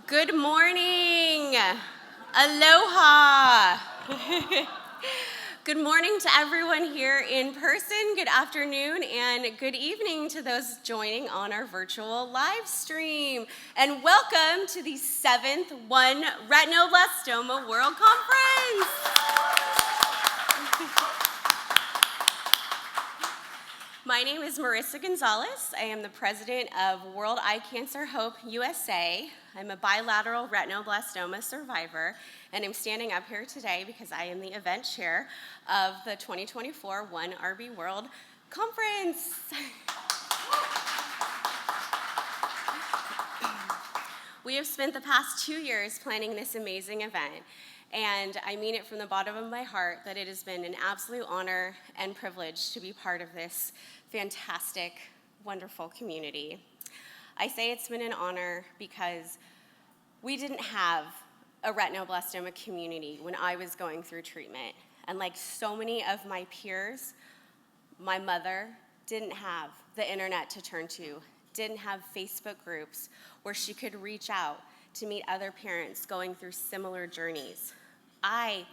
Good morning. Aloha. Good morning to everyone here in person, good afternoon, and good evening to those joining on our virtual live stream. And welcome to the 7th One Retinoblastoma World Conference. My name is Marissa Gonzalez. I am the president of World Eye Cancer Hope USA. I'm a bilateral retinoblastoma survivor, and I'm standing up here today because I am the event chair of the 2024 One RB World Conference. We have spent the past 2 years planning this amazing event, and I mean it from the bottom of my heart that it has been an absolute honor and privilege to be part of this fantastic, wonderful community. I say it's been an honor because we didn't have a retinoblastoma community when I was going through treatment. And like so many of my peers, my mother didn't have the internet to turn to, didn't have Facebook groups where she could reach out to meet other parents going through similar journeys. I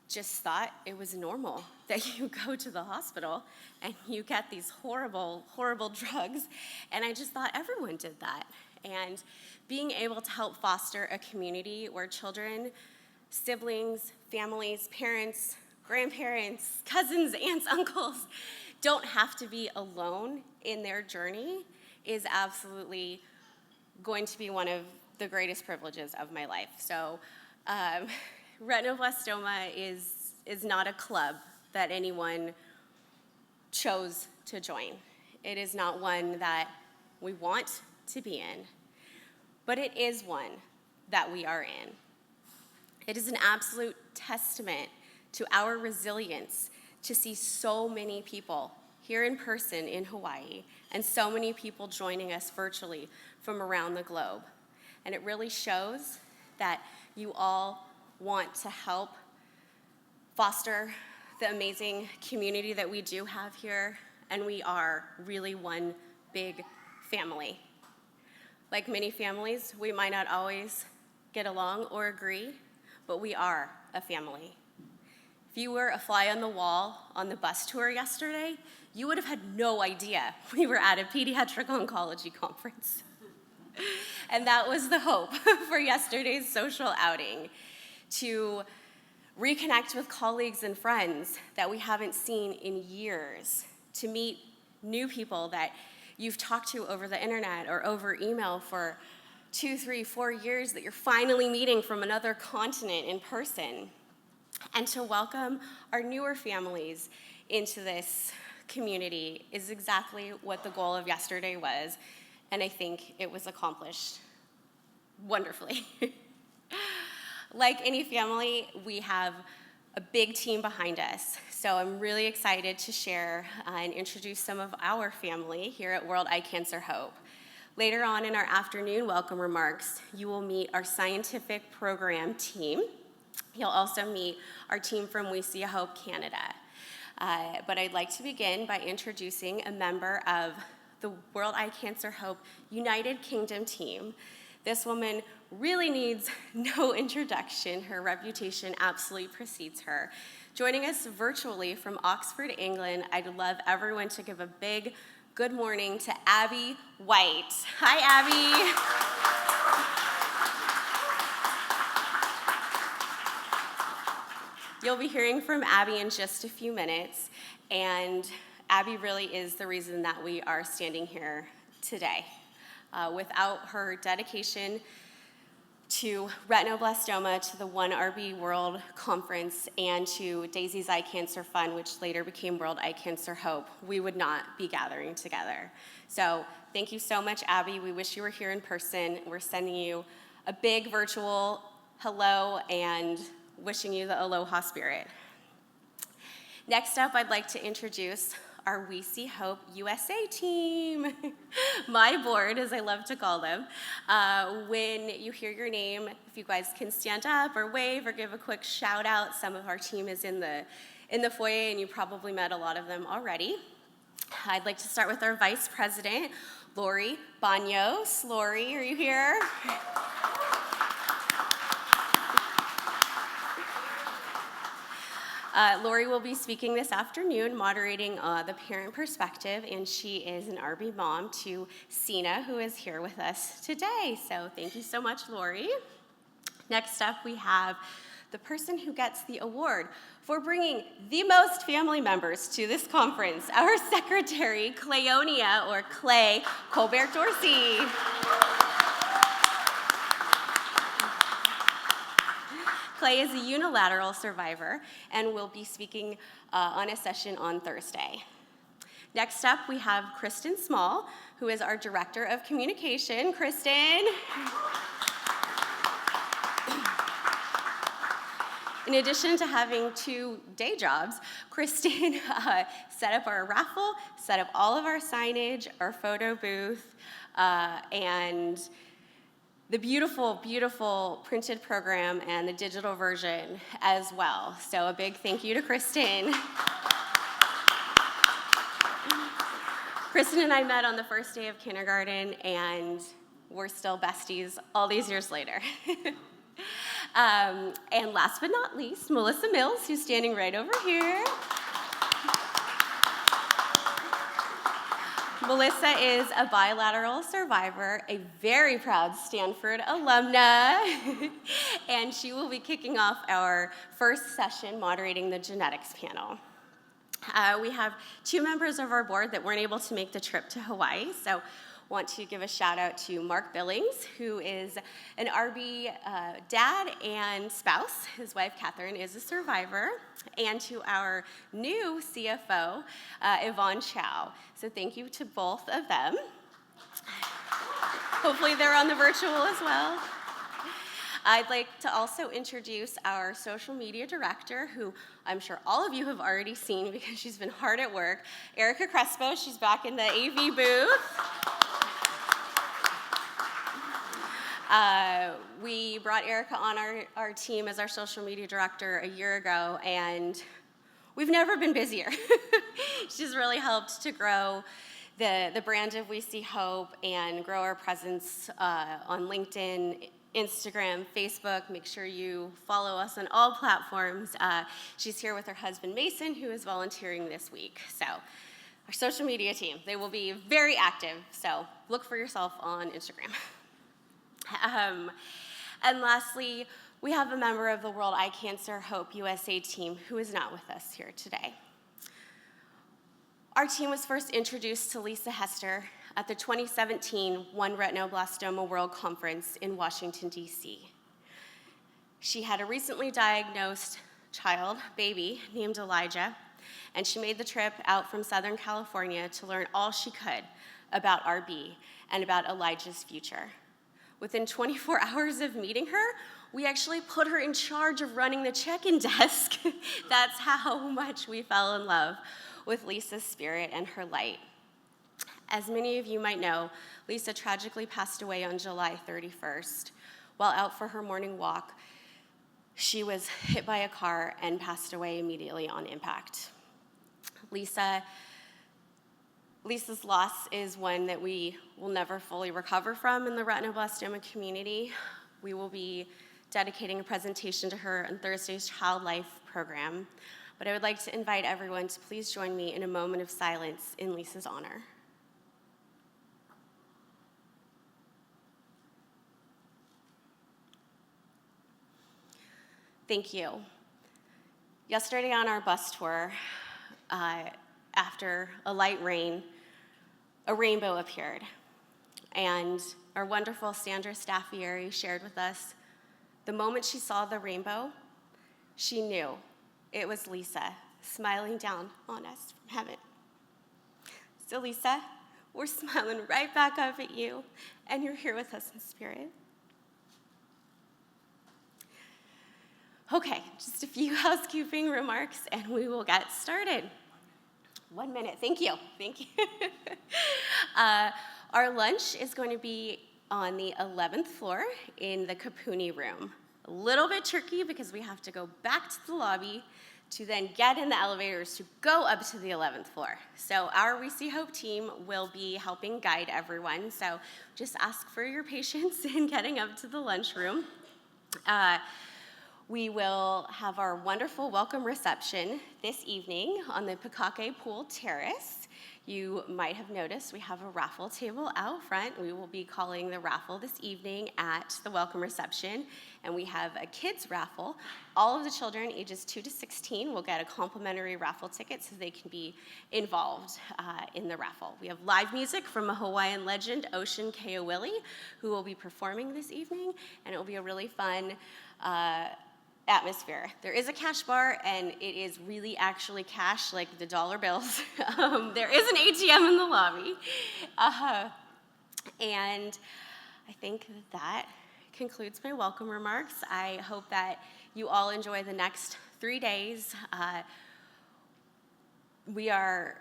just thought it was normal that you go to the hospital and you get these horrible, horrible drugs. And I just thought everyone did that. And being able to help foster a community where children, siblings, families, parents, grandparents, cousins, aunts, uncles don't have to be alone in their journey is absolutely going to be one of the greatest privileges of my life. So retinoblastoma is not a club that anyone chose to join. It is not one that we want to be in, but it is one that we are in. It is an absolute testament to our resilience to see so many people here in person in Hawaii and so many people joining us virtually from around the globe. And it really shows that you all want to help foster the amazing community that we do have here, and we are really one big family. Like many families, we might not always get along or agree, but we are a family. If you were a fly on the wall on the bus tour yesterday, you would have had no idea we were at a pediatric oncology conference. And that was the hope for yesterday's social outing, to reconnect with colleagues and friends that we haven't seen in years, to meet new people that you've talked to over the internet or over email for 2, 3, 4 years that you're finally meeting from another continent in person, and to welcome our newer families into this community is exactly what the goal of yesterday was, and I think it was accomplished wonderfully. Like any family, we have a big team behind us, so I'm really excited to share and introduce some of our family here at World Eye Cancer Hope. Later on in our afternoon welcome remarks, you will meet our scientific program team. You'll also meet our team from We See a Hope Canada. But I'd like to begin by introducing a member of the World Eye Cancer Hope United Kingdom team. This woman really needs no introduction. Her reputation absolutely precedes her. Joining us virtually from Oxford, England, I'd love everyone to give a big good morning to Abby White. Hi, Abby. You'll be hearing from Abby in just a few minutes, and Abby really is the reason that we are standing here today. Without her dedication to retinoblastoma, to the One RB World Conference, and to Daisy's Eye Cancer Fund, which later became World Eye Cancer Hope, we would not be gathering together. So thank you so much, Abby. We wish you were here in person. We're sending you a big virtual hello and wishing you the aloha spirit. Next up, I'd like to introduce our We See Hope USA team, my board, as I love to call them. When you hear your name, if you guys can stand up or wave or give a quick shout out, some of our team is in the foyer, and you probably met a lot of them already. I'd like to start with our Vice President, Lori Banos. Lori, are you here? Lori will be speaking this afternoon, moderating the parent perspective, and she is an RB mom to Sina, who is here with us today. So thank you so much, Lori. Next up, we have the person who gets the award for bringing the most family members to this conference, our secretary, Cleonia, or Clay Colbert-Dorsey. Clay is a unilateral survivor and will be speaking on a session on Thursday. Next up, we have Kristen Small, who is our Director of Communication. Kristen. In addition to having 2 day jobs, Kristen set up our raffle, set up all of our signage, our photo booth, and the beautiful, beautiful printed program and the digital version as well. So a big thank you to Kristen. Kristen and I met on the first day of kindergarten, and we're still besties all these years later. And last but not least, Melissa Mills, who's standing right over here. Melissa is a bilateral survivor, a very proud Stanford alumna, and she will be kicking off our first session moderating the genetics panel. We have 2 members of our board that weren't able to make the trip to Hawaii, so want to give a shout out to Mark Billings, who is an RB dad and spouse. His wife, Catherine, is a survivor. And to our new CFO, Yvonne Chow. So thank you to both of them. Hopefully they're on the virtual as well. I'd like to also introduce our social media director, who I'm sure all of you have already seen because she's been hard at work, Erica Crespo. She's back in the AV booth. We brought Erica on our team as our social media director a year ago, and we've never been busier. She's really helped to grow the brand of We See Hope and grow our presence on LinkedIn, Instagram, Facebook. Make sure you follow us on all platforms. She's here with her husband, Mason, who is volunteering this week. So our social media team, they will be very active, so look for yourself on Instagram. And lastly, we have a member of the World Eye Cancer Hope USA team who is not with us here today. Our team was first introduced to Lisa Hester at the 2017 One Retinoblastoma World Conference in Washington, D.C. She had a recently diagnosed baby named Elijah, and she made the trip out from Southern California to learn all she could about RB and about Elijah's future. Within 24 hours of meeting her, we actually put her in charge of running the check-in desk. That's how much we fell in love with Lisa's spirit and her light. As many of you might know, Lisa tragically passed away on July 31st. While out for her morning walk, she was hit by a car and passed away immediately on impact. Lisa's loss is one that we will never fully recover from in the retinoblastoma community. We will be dedicating a presentation to her on Thursday's Child Life program, but I would like to invite everyone to please join me in a moment of silence in Lisa's honor. Thank you. Yesterday on our bus tour, after a light rain, a rainbow appeared, and our wonderful Sandra Staffieri shared with us the moment she saw the rainbow, she knew it was Lisa smiling down on us from heaven. So Lisa, we're smiling right back up at you, and you're here with us in spirit. Okay, just a few housekeeping remarks, and we will get started. 1 minute, thank you. Our lunch is going to be on the 11th floor in the Kapuni room. A little bit tricky because we have to go back to the lobby to then get in the elevators to go up to the 11th floor. So our We See Hope team will be helping guide everyone, so just ask for your patience in getting up to the lunchroom. We will have our wonderful welcome reception this evening on the Pukake Pool Terrace. You might have noticed we have a raffle table out front. We will be calling the raffle this evening at the welcome reception, and we have a kids raffle. All of the children ages 2 to 16 will get a complimentary raffle ticket so they can be involved in the raffle. We have live music from a Hawaiian legend, Ocean Keowili, who will be performing this evening, and it will be a really fun atmosphere. There is a cash bar, and it is really actually cash, like the dollar bills. There is an ATM in the lobby. And I think that concludes my welcome remarks. I hope that you all enjoy the next 3 days. We are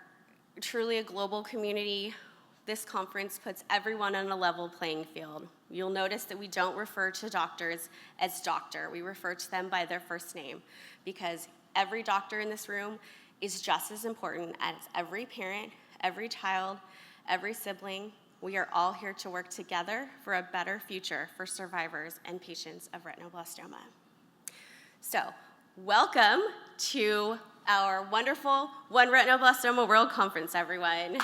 truly a global community. This conference puts everyone on a level playing field. You'll notice that we don't refer to doctors as doctor. We refer to them by their first name, because every doctor in this room is just as important as every parent, every child, every sibling. We are all here to work together for a better future for survivors and patients of retinoblastoma. So, welcome to our wonderful One Retinoblastoma World Conference, everyone.